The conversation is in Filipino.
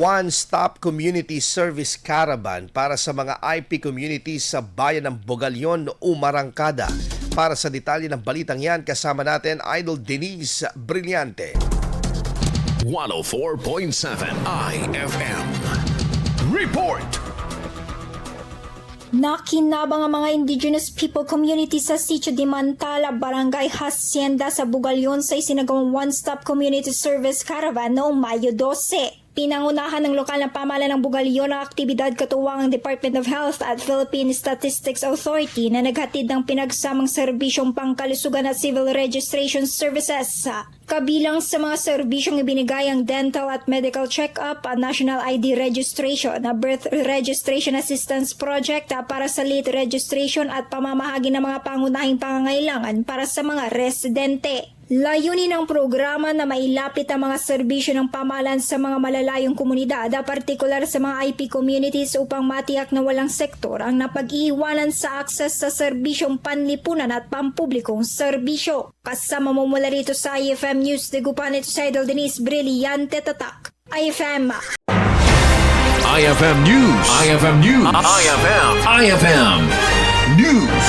One-stop community service caravan para sa mga IP communities sa bayan ng Bugallon, Umarangkada. Para sa detalye ng balitang yan, kasama natin Idol Denise Brillante. 104.7 IFM Report. Nakinabang ang mga indigenous people community sa Sitio de Mantala, Barangay Hacienda sa Bugallon sa isinagawang one-stop community service caravan noong Mayo 12. Pinangunahan ng lokal na pamahalaan ng Bugallon ang aktibidad katuwang ang Department of Health at Philippine Statistics Authority na naghatid ng pinagsamang serbisyong pangkalusugan at civil registration services. Kabilang sa mga serbisyong ibinigay ang dental at medical check-up, national ID registration, birth registration assistance project para sa late registration at pamamahagi ng mga pangunahing pangangailangan para sa mga residente. Layunin ng programa na mailapit ang mga serbisyo ng pamahalaan sa mga malalayong komunidad, partikular sa mga IP communities upang matiyak na walang sektor ang napag-iiwanan sa akses sa serbisyong panlipunan at pampublikong serbisyo. Kasama mo mula rito sa IFM News, degupan ito sa Idol Denise Brillante Tatak. IFM IFM News. IFM News. IFM News.